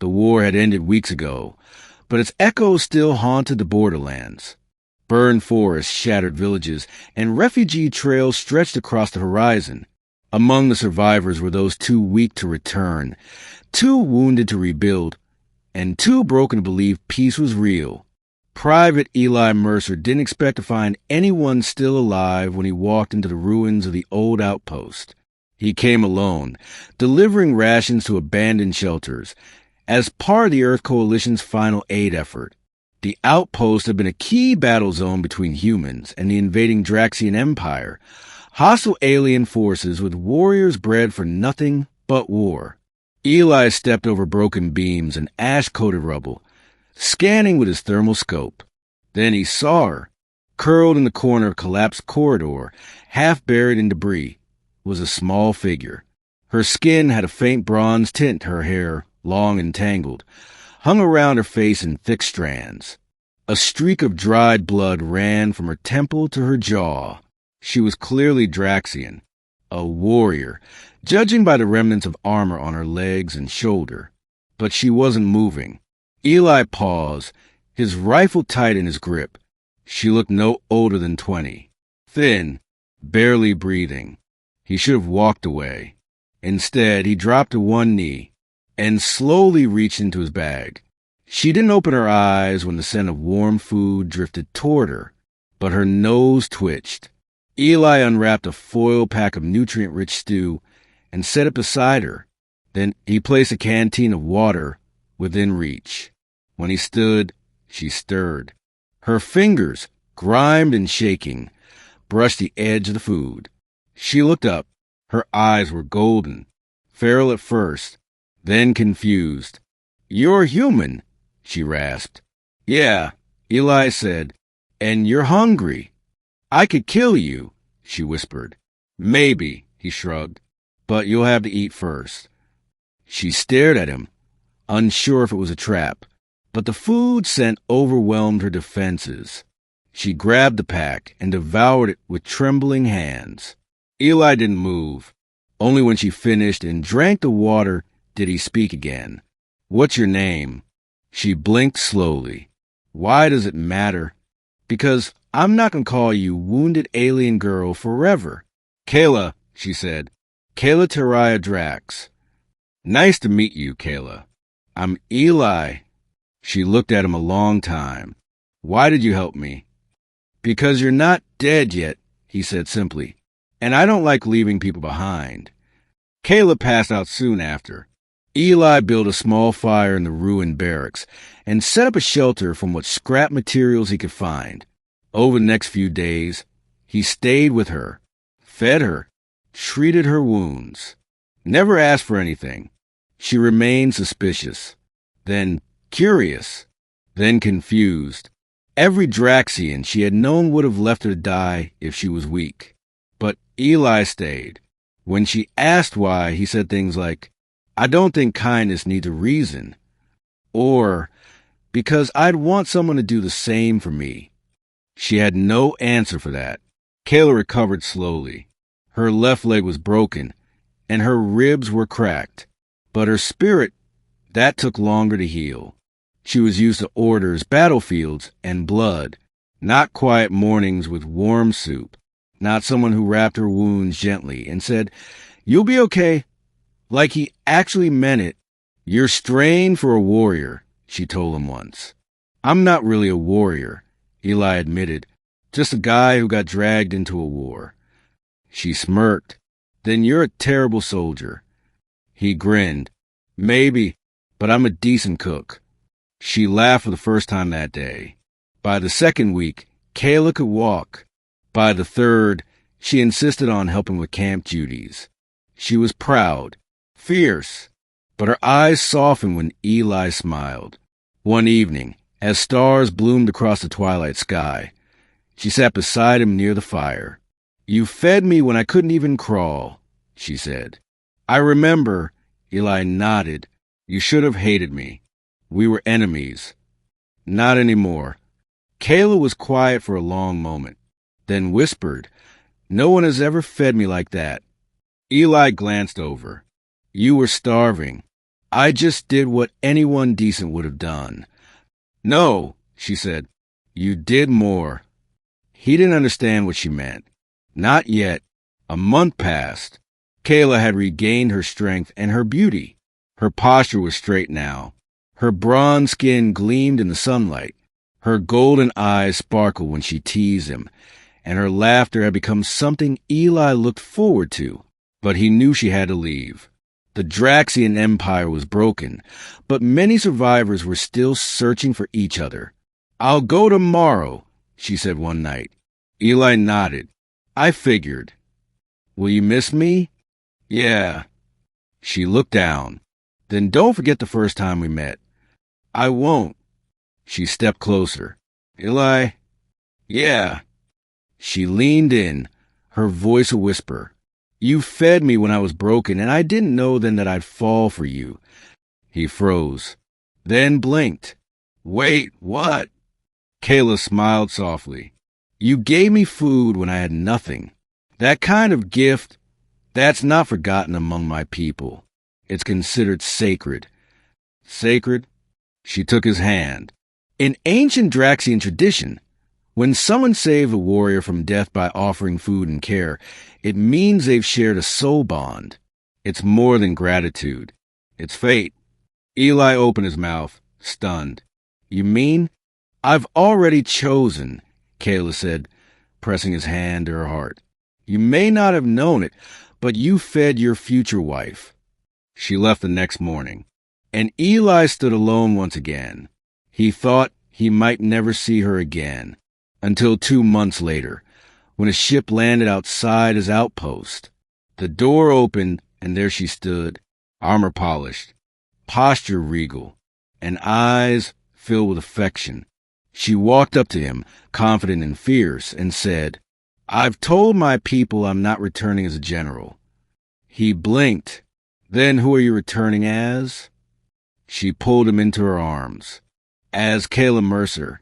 The war had ended weeks ago, but its echoes still haunted the borderlands. Burned forests, shattered villages, and refugee trails stretched across the horizon. Among the survivors were those too weak to return, too wounded to rebuild, and too broken to believe peace was real. Private Eli Mercer didn't expect to find anyone still alive when he walked into the ruins of the old outpost. He came alone, delivering rations to abandoned shelters, as part of the Earth Coalition's final aid effort. The outpost had been a key battle zone between humans and the invading Draxian Empire, hostile alien forces with warriors bred for nothing but war. Eli stepped over broken beams and ash-coated rubble, scanning with his thermal scope. Then he saw her. Curled in the corner of a collapsed corridor, half buried in debris, was a small figure. Her skin had a faint bronze tint, her hair, long and tangled, hung around her face in thick strands. A streak of dried blood ran from her temple to her jaw. She was clearly Draxian, a warrior, judging by the remnants of armor on her legs and shoulder. But she wasn't moving. Eli paused, his rifle tight in his grip. She looked no older than 20, thin, barely breathing. He should have walked away. Instead, he dropped to one knee and slowly reached into his bag. She didn't open her eyes when the scent of warm food drifted toward her, but her nose twitched. Eli unwrapped a foil pack of nutrient-rich stew and set it beside her. Then he placed a canteen of water within reach. When he stood, she stirred. Her fingers, grimed and shaking, brushed the edge of the food. She looked up. Her eyes were golden, feral at first, then confused. "You're human," she rasped. "Yeah," Eli said, "and you're hungry." "I could kill you," she whispered. "Maybe," he shrugged, "but you'll have to eat first." She stared at him, unsure if it was a trap, but the food scent overwhelmed her defenses. She grabbed the pack and devoured it with trembling hands. Eli didn't move. Only when she finished and drank the water did he speak again. "What's your name?" She blinked slowly. "Why does it matter?" "Because I'm not going to call you Wounded Alien Girl forever." "Kayla," she said. "Kayla Teraya Drax." "Nice to meet you, Kayla." "I'm Eli." She looked at him a long time. "Why did you help me?" "Because you're not dead yet," he said simply. "And I don't like leaving people behind." Kayla passed out soon after. Eli built a small fire in the ruined barracks and set up a shelter from what scrap materials he could find. Over the next few days, he stayed with her, fed her, treated her wounds. Never asked for anything. She remained suspicious, then curious, then confused. Every Draxian she had known would have left her to die if she was weak. But Eli stayed. When she asked why, he said things like, "I don't think kindness needs a reason," or, "Because I'd want someone to do the same for me." She had no answer for that. Kayla recovered slowly. Her left leg was broken, and her ribs were cracked. But her spirit, that took longer to heal. She was used to orders, battlefields, and blood, not quiet mornings with warm soup, not someone who wrapped her wounds gently and said, "You'll be okay," like he actually meant it. "You're strained for a warrior," she told him once. "I'm not really a warrior," Eli admitted, "just a guy who got dragged into a war." She smirked. "Then you're a terrible soldier." He grinned. "Maybe, but I'm a decent cook." She laughed for the first time that day. By the second week, Kayla could walk. By the third, she insisted on helping with camp duties. She was proud, fierce, but her eyes softened when Eli smiled. One evening, as stars bloomed across the twilight sky, she sat beside him near the fire. "You fed me when I couldn't even crawl," she said. "I remember," Eli nodded. "You should have hated me. We were enemies." "Not anymore." Kayla was quiet for a long moment, then whispered, "No one has ever fed me like that." Eli glanced over. "You were starving." I just did what anyone decent would have done. No, she said. You did more. He didn't understand what she meant. Not yet. A month passed. Kayla had regained her strength and her beauty. Her posture was straight now. Her bronze skin gleamed in the sunlight. Her golden eyes sparkled when she teased him, and her laughter had become something Eli looked forward to. But he knew she had to leave. The Draxian Empire was broken, but many survivors were still searching for each other. I'll go tomorrow, she said one night. Eli nodded. I figured. Will you miss me? Yeah. She looked down. Then don't forget the first time we met. I won't. She stepped closer. Eli? Yeah. She leaned in, her voice a whisper. You fed me when I was broken, and I didn't know then that I'd fall for you. He froze, then blinked. Wait, what? Kayla smiled softly. You gave me food when I had nothing. That kind of gift, that's not forgotten among my people. It's considered sacred. Sacred? She took his hand. In ancient Draxian tradition, when someone saved a warrior from death by offering food and care, it means they've shared a soul bond. It's more than gratitude. It's fate. Eli opened his mouth, stunned. You mean? I've already chosen, Kayla said, pressing his hand to her heart. You may not have known it, but you fed your future wife. She left the next morning, and Eli stood alone once again. He thought he might never see her again. Until 2 months later, when a ship landed outside his outpost. The door opened, and there she stood, armor polished, posture regal, and eyes filled with affection. She walked up to him, confident and fierce, and said, I've told my people I'm not returning as a general. He blinked. Then who are you returning as? She pulled him into her arms. As Kayla Mercer,